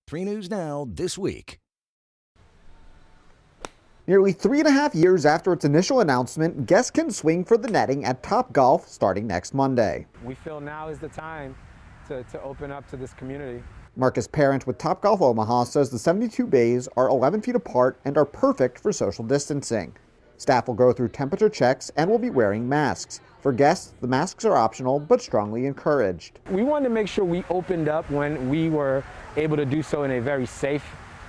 3 News Now this week. Nearly 3.5 years after its initial announcement, guests can swing for the netting at Topgolf starting next Monday. We feel now is the time to open up to this community. Marcus Parent with Topgolf Omaha says the 72 bays are 11 feet apart and are perfect for social distancing. Staff will go through temperature checks and will be wearing masks. For guests, the masks are optional but strongly encouraged. We wanted to make sure we opened up when we were able to do so in a very safe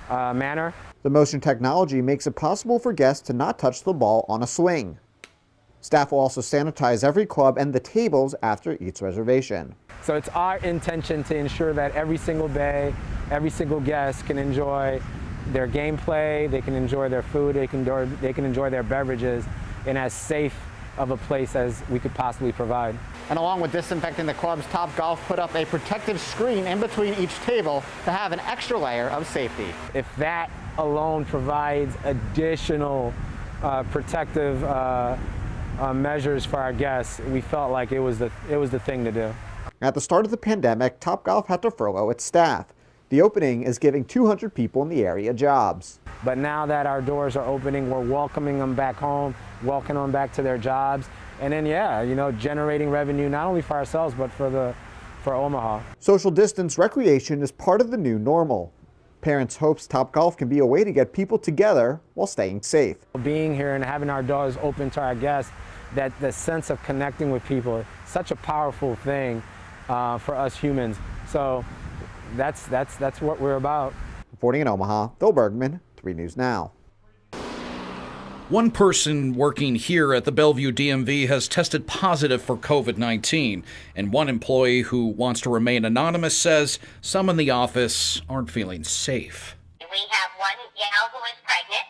manner. The motion technology makes it possible for guests to not touch the ball on a swing. Staff will also sanitize every club and the tables after each reservation. So it's our intention to ensure that every single bay, every single guest can enjoy their gameplay, they can enjoy their food, they can enjoy their beverages in as safe of a place as we could possibly provide. And along with disinfecting the clubs, Topgolf put up a protective screen in between each table to have an extra layer of safety. If that alone provides additional protective measures for our guests, we felt like it was the thing to do. At the start of the pandemic, Topgolf had to furlough its staff. The opening is giving 200 people in the area jobs. But now that our doors are opening, we're welcoming them back home, welcoming them back to their jobs, and then, generating revenue not only for ourselves, but for Omaha. Social distance recreation is part of the new normal. Parents hopes Topgolf can be a way to get people together while staying safe. Being here and having our doors open to our guests, that the sense of connecting with people, such a powerful thing for us humans. So that's what we're about. Reporting in Omaha, Phil Bergman, 3 News Now. One person working here at the Bellevue DMV has tested positive for COVID-19, and one employee who wants to remain anonymous says some in the office aren't feeling safe. We have one gal who is pregnant.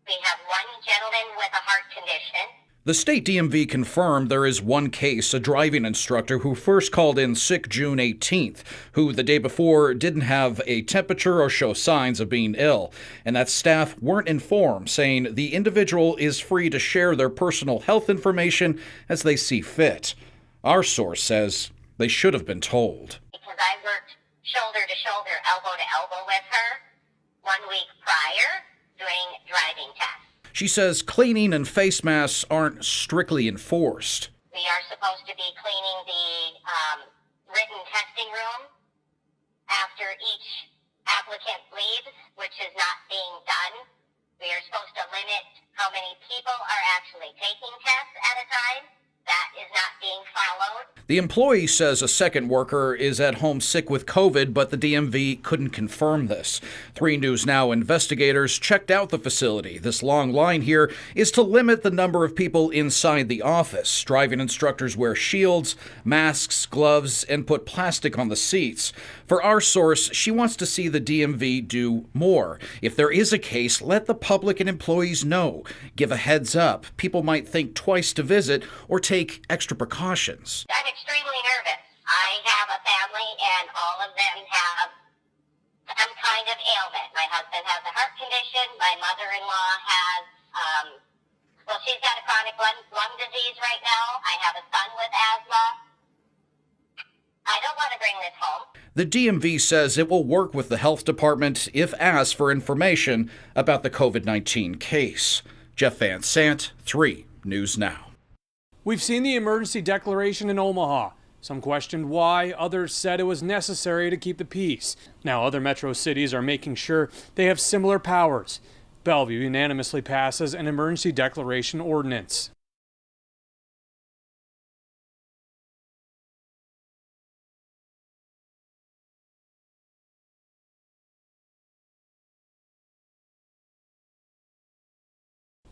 We have one gentleman with a heart condition. The state DMV confirmed there is one case, a driving instructor who first called in sick June 18th, who the day before didn't have a temperature or show signs of being ill, and that staff weren't informed, saying the individual is free to share their personal health information as they see fit. Our source says they should have been told. Because I worked shoulder to shoulder, elbow to elbow with her 1 week prior doing driving tests. She says cleaning and face masks aren't strictly enforced. We are supposed to be cleaning the written testing room after each applicant leaves, which is not being done. We are supposed to limit how many people are actually taking tests at a time. That is not being followed. The employee says a second worker is at home sick with COVID, but the DMV couldn't confirm this. 3 News Now investigators checked out the facility. This long line here is to limit the number of people inside the office. Driving instructors wear shields, masks, gloves, and put plastic on the seats. For our source, she wants to see the DMV do more. If there is a case, let the public and employees know. Give a heads up. People might think twice to visit or take extra precautions. I'm extremely nervous. I have a family and all of them have some kind of ailment. My husband has a heart condition. My mother-in-law has, she's got a chronic lung disease right now. I have a son with asthma. I don't want to bring this home. The DMV says it will work with the health department if asked for information about the COVID-19 case. Jeff Van Sant, 3 News Now. We've seen the emergency declaration in Omaha. Some questioned why, others said it was necessary to keep the peace. Now other metro cities are making sure they have similar powers. Bellevue unanimously passes an emergency declaration ordinance.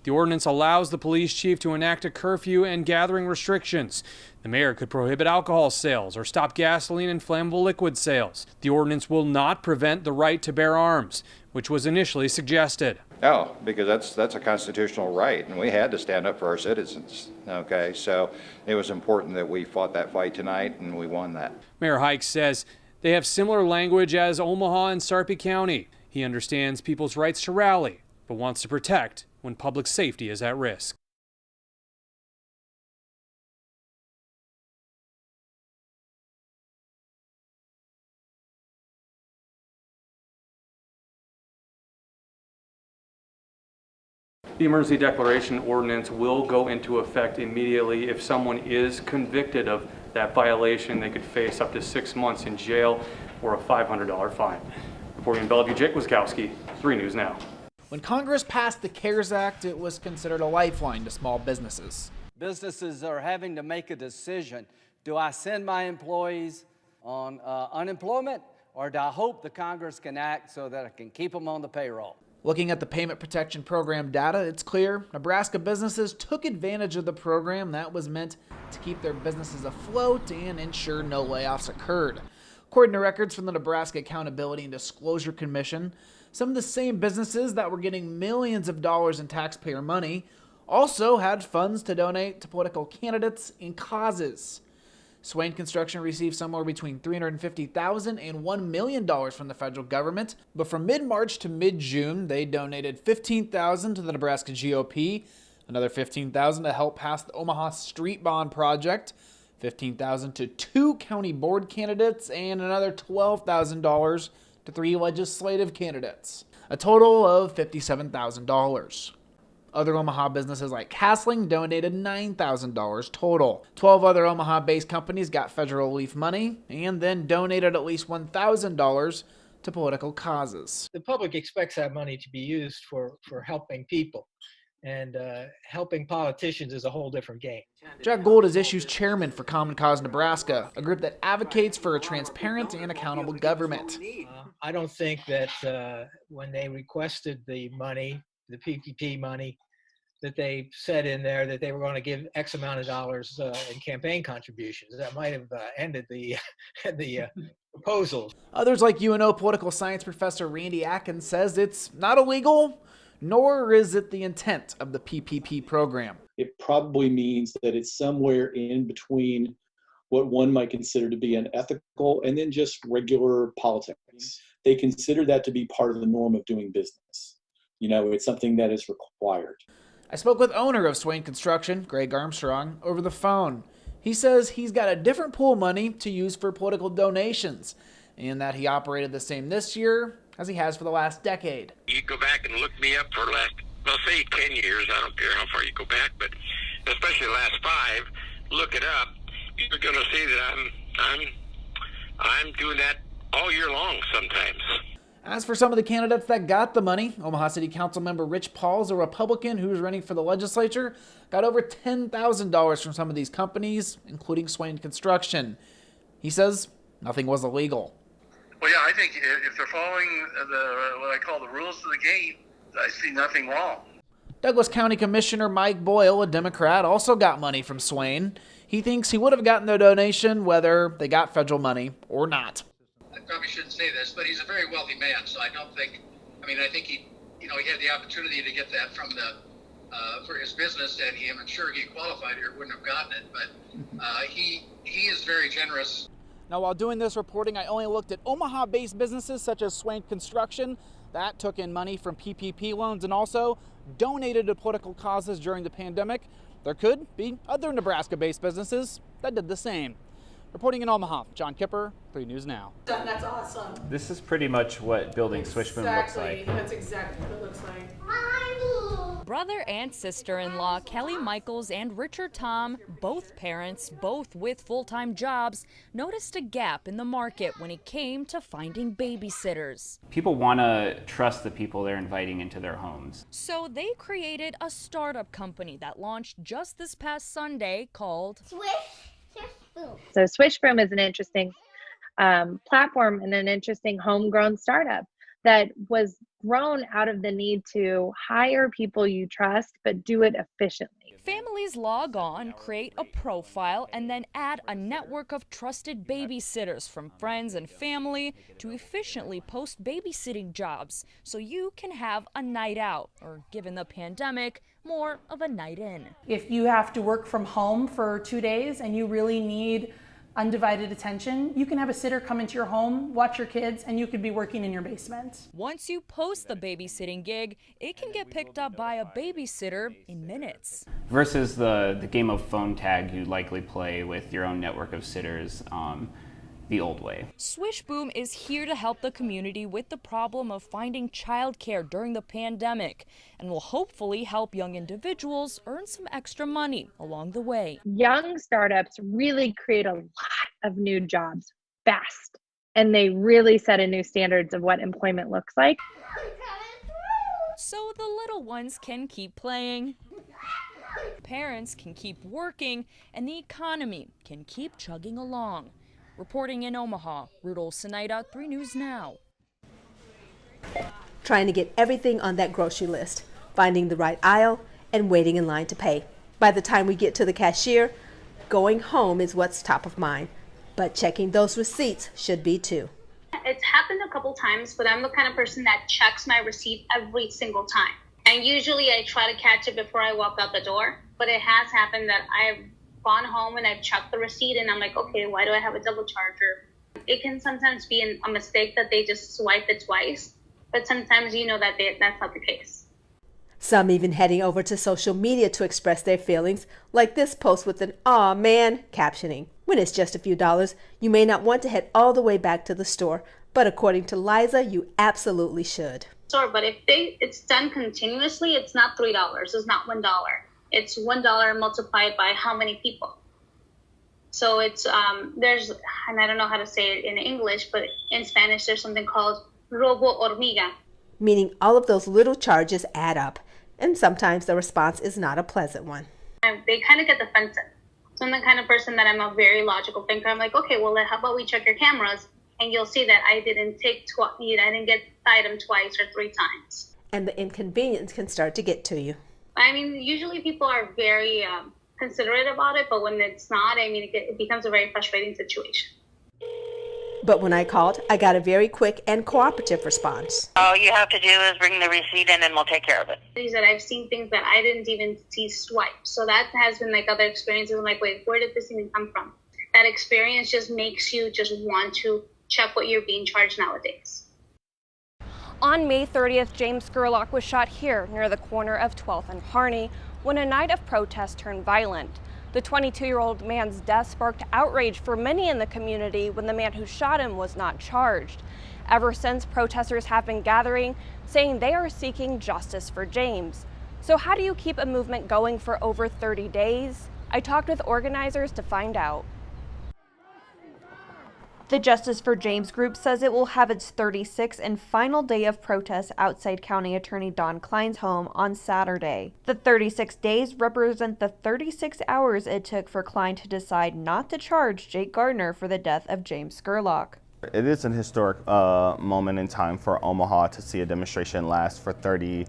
The ordinance allows the police chief to enact a curfew and gathering restrictions. The mayor could prohibit alcohol sales or stop gasoline and flammable liquid sales. The ordinance will not prevent the right to bear arms, which was initially suggested. Oh, because that's a constitutional right, and we had to stand up for our citizens. Okay, so it was important that we fought that fight tonight, and we won that. Mayor Hike says they have similar language as Omaha and Sarpy County. He understands people's rights to rally, but wants to protect when public safety is at risk. The emergency declaration ordinance will go into effect immediately. If someone is convicted of that violation, they could face up to 6 months in jail or a $500 fine. Reporting in Bellevue, Jake Wiskowski, 3 News Now. When Congress passed the CARES Act, it was considered a lifeline to small businesses. Businesses are having to make a decision. Do I send my employees on unemployment, or do I hope the Congress can act so that I can keep them on the payroll? Looking at the Payment Protection Program data, it's clear Nebraska businesses took advantage of the program that was meant to keep their businesses afloat and ensure no layoffs occurred. According to records from the Nebraska Accountability and Disclosure Commission, some of the same businesses that were getting millions of dollars in taxpayer money also had funds to donate to political candidates and causes. Swain Construction received somewhere between $350,000 and $1 million from the federal government, but from mid-March to mid-June, they donated $15,000 to the Nebraska GOP, another $15,000 to help pass the Omaha Street Bond Project, $15,000 to 2 county board candidates, and another $12,000 to 3 legislative candidates, a total of $57,000. Other Omaha businesses like Castling donated $9,000 total. 12 other Omaha-based companies got federal relief money and then donated at least $1,000 to political causes. The public expects that money to be used for helping people, and helping politicians is a whole different game. Jack Gold is Issues Chairman for Common Cause Nebraska, a group that advocates for a transparent and accountable government. I don't think that when they requested the money, the PPP money, that they said in there that they were going to give X amount of dollars in campaign contributions. That might have ended the proposal. Others like UNO political science professor Randy Atkins says it's not illegal, nor is it the intent of the PPP program. It probably means that it's somewhere in between what one might consider to be unethical and then just regular politics. They consider that to be part of the norm of doing business. You know, it's something that is required. I spoke with owner of Swain Construction, Greg Armstrong, over the phone. He says he's got a different pool of money to use for political donations, and that he operated the same this year as he has for the last decade. You go back and look me up for last, well, say 10 years. I don't care how far you go back, but especially the last 5, look it up. You're going to see that I'm doing that all year long sometimes. As for some of the candidates that got the money, Omaha City Council member Rich Pauls, a Republican who's running for the legislature, got over $10,000 from some of these companies, including Swain Construction. He says nothing was illegal. Well, yeah, I think if they're following what I call the rules of the game, I see nothing wrong. Douglas County Commissioner Mike Boyle, a Democrat, also got money from Swain. He thinks he would have gotten their donation whether they got federal money or not. I probably shouldn't say this, but he's a very wealthy man, so I think he had the opportunity to get that from for his business, and I'm sure he qualified or wouldn't have gotten it, but he is very generous. Now, while doing this reporting, I only looked at Omaha-based businesses such as Swain Construction that took in money from PPP loans and also donated to political causes during the pandemic. There could be other Nebraska-based businesses that did the same. Reporting in Omaha, John Kipper, 3 News Now. That's awesome. This is pretty much what building swishboom looks like. That's exactly what it looks like. Brother and sister-in-law Kelly Michaels and Richard Tom, both parents, both with full-time jobs, noticed a gap in the market when it came to finding babysitters. People want to trust the people they're inviting into their homes. So they created a startup company that launched just this past Sunday called Swishboom. So Swishboom is an interesting platform and an interesting homegrown startup that was grown out of the need to hire people you trust, but do it efficiently. Families log on, create a profile, and then add a network of trusted babysitters from friends and family to efficiently post babysitting jobs so you can have a night out, or given the pandemic, more of a night in. If you have to work from home for 2 days and you really need undivided attention, you can have a sitter come into your home, watch your kids, and you could be working in your basement. Once you post the babysitting gig, it can get picked up by a babysitter in minutes. Versus the game of phone tag you likely play with your own network of sitters. the old way. Swishboom is here to help the community with the problem of finding childcare during the pandemic and will hopefully help young individuals earn some extra money along the way. Young startups really create a lot of new jobs fast, and they really set a new standards of what employment looks like. So the little ones can keep playing, parents can keep working, and the economy can keep chugging along. Reporting in Omaha, Rudolph Sinaida, 3 News Now. Trying to get everything on that grocery list, finding the right aisle, and waiting in line to pay. By the time we get to the cashier, going home is what's top of mind. But checking those receipts should be too. It's happened a couple times, but I'm the kind of person that checks my receipt every single time. And usually I try to catch it before I walk out the door. But it has happened that I've gone home and I've checked the receipt and I'm like, okay, why do I have a double charger? It can sometimes be a mistake that they just swipe it twice, but sometimes you know that that's not the case. Some even heading over to social media to express their feelings, like this post with an "aw man" captioning. When it's just a few dollars, you may not want to head all the way back to the store, but according to Liza, you absolutely should. Sure, but if it's done continuously, it's not $3, it's not $1. It's $1 multiplied by how many people. So it's, there's, and I don't know how to say it in English, but in Spanish, there's something called robo hormiga. Meaning all of those little charges add up, and sometimes the response is not a pleasant one. They kind of get defensive. So I'm the kind of person that I'm a very logical thinker. I'm like, okay, well, how about we check your cameras, and you'll see that I didn't get the item twice or 3 times. And the inconvenience can start to get to you. I mean, usually people are very considerate about it, but when it's not, I mean, it becomes a very frustrating situation. But when I called, I got a very quick and cooperative response. All you have to do is bring the receipt in and we'll take care of it. That I've seen things that I didn't even see swipe. So that has been like other experiences. I'm like, wait, where did this even come from? That experience just makes you just want to check what you're being charged nowadays. On May 30th, James Gerlach was shot here near the corner of 12th and Harney when a night of protest turned violent. The 22-year-old man's death sparked outrage for many in the community when the man who shot him was not charged. Ever since, protesters have been gathering, saying they are seeking justice for James. So how do you keep a movement going for over 30 days? I talked with organizers to find out. The Justice for James group says it will have its 36th and final day of protests outside County Attorney Don Klein's home on Saturday. The 36 days represent the 36 hours it took for Klein to decide not to charge Jake Gardner for the death of James Gerlach. It is an historic moment in time for Omaha to see a demonstration last for 30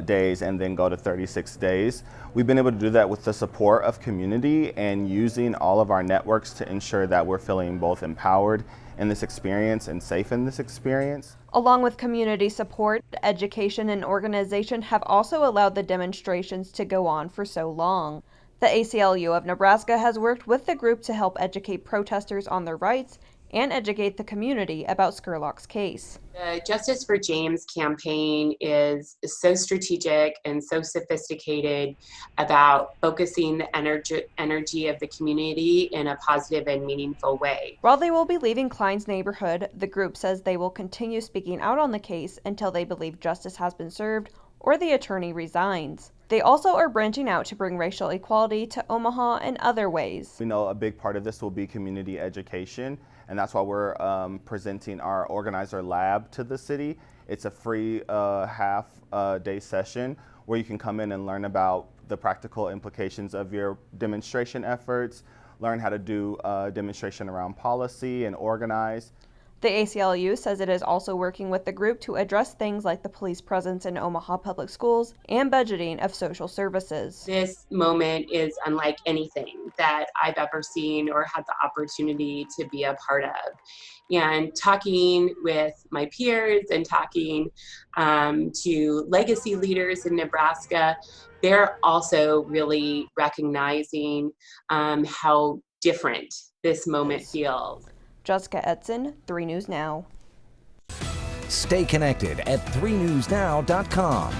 days and then go to 36 days. We've been able to do that with the support of community and using all of our networks to ensure that we're feeling both empowered in this experience and safe in this experience. Along with community support, education and organization have also allowed the demonstrations to go on for so long. The ACLU of Nebraska has worked with the group to help educate protesters on their rights and educate the community about Gerlach's case. The Justice for James campaign is so strategic and so sophisticated about focusing the energy of the community in a positive and meaningful way. While they will be leaving Klein's neighborhood, the group says they will continue speaking out on the case until they believe justice has been served or the attorney resigns. They also are branching out to bring racial equality to Omaha in other ways. We know a big part of this will be community education, and that's why we're presenting our organizer lab to the city. It's a free half-day session where you can come in and learn about the practical implications of your demonstration efforts, learn how to do demonstration around policy and organize. The ACLU says it is also working with the group to address things like the police presence in Omaha public schools and budgeting of social services. This moment is unlike anything that I've ever seen or had the opportunity to be a part of. And talking with my peers and talking to legacy leaders in Nebraska, they're also really recognizing how different this moment feels. Jessica Edson, 3 News Now. Stay connected at 3newsnow.com.